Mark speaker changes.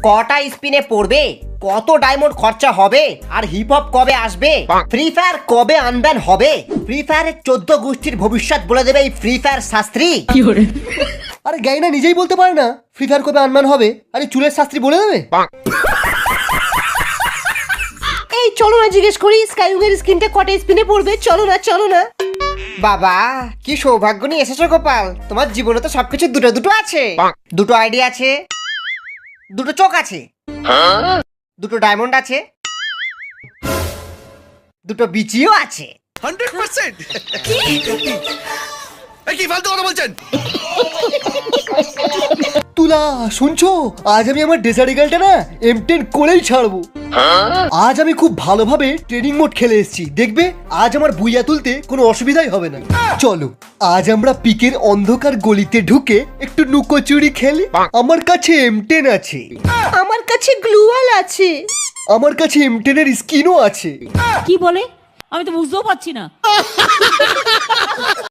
Speaker 1: কটা স্পিনে পড়বে, কত ডায়মন্ড খরচা হবে, আর হিপ হপ কবে আসবে, ফ্রি ফায়ার কবে আনব্যান হবে, ফ্রি ফায়ারের 14 গোষ্ঠীর ভবিষ্যৎ বলে দেবে এই ফ্রি ফায়ার শাস্ত্রী।
Speaker 2: আরে গাইনা নিজেই বলতে পারে না ফ্রি ফায়ার কবে আনম্যান হবে, আরে চুলের শাস্ত্রী বলে দেবে।
Speaker 3: এই চলো না জিজ্ঞেস করি স্কাইউগের স্কিনটা কটা স্পিনে পড়বে, চলো না।
Speaker 1: বাবা কি সৌভাগ্য নিয়ে এসেছো গোপাল, তোমার জীবনে তো সবকিছু দুটো দুটো আছে। দুটো আইডি আছে, দুটো চোখ আছে, দুটো ডায়মন্ড আছে, দুটো বিচিও আছে।
Speaker 4: 100%। কি ফালতু কথা বলছেন?
Speaker 2: তুলা শুনছো, আজ আমি আমার ডেজার্ট ইগলটা না M10 করেই ছাড়বো। আজ আমি খুব ভালোভাবে ট্রেনিং মোড খেলে এসেছি, দেখবে আজ আমার বুইয়া তুলতে কোনো অসুবিধাই হবে না। চলো আজ আমরা পিকের অন্ধকার গলিতে ঢুকে একটু লুকোচুরি খেলি। আমার কাছে M10 আছে,
Speaker 3: আমার কাছে গ্লুয়াল আছে।
Speaker 2: আমার কাছে M10 এর স্কিনও আছে।
Speaker 5: কি বলে আমি তো বুঝতেও পারছি না।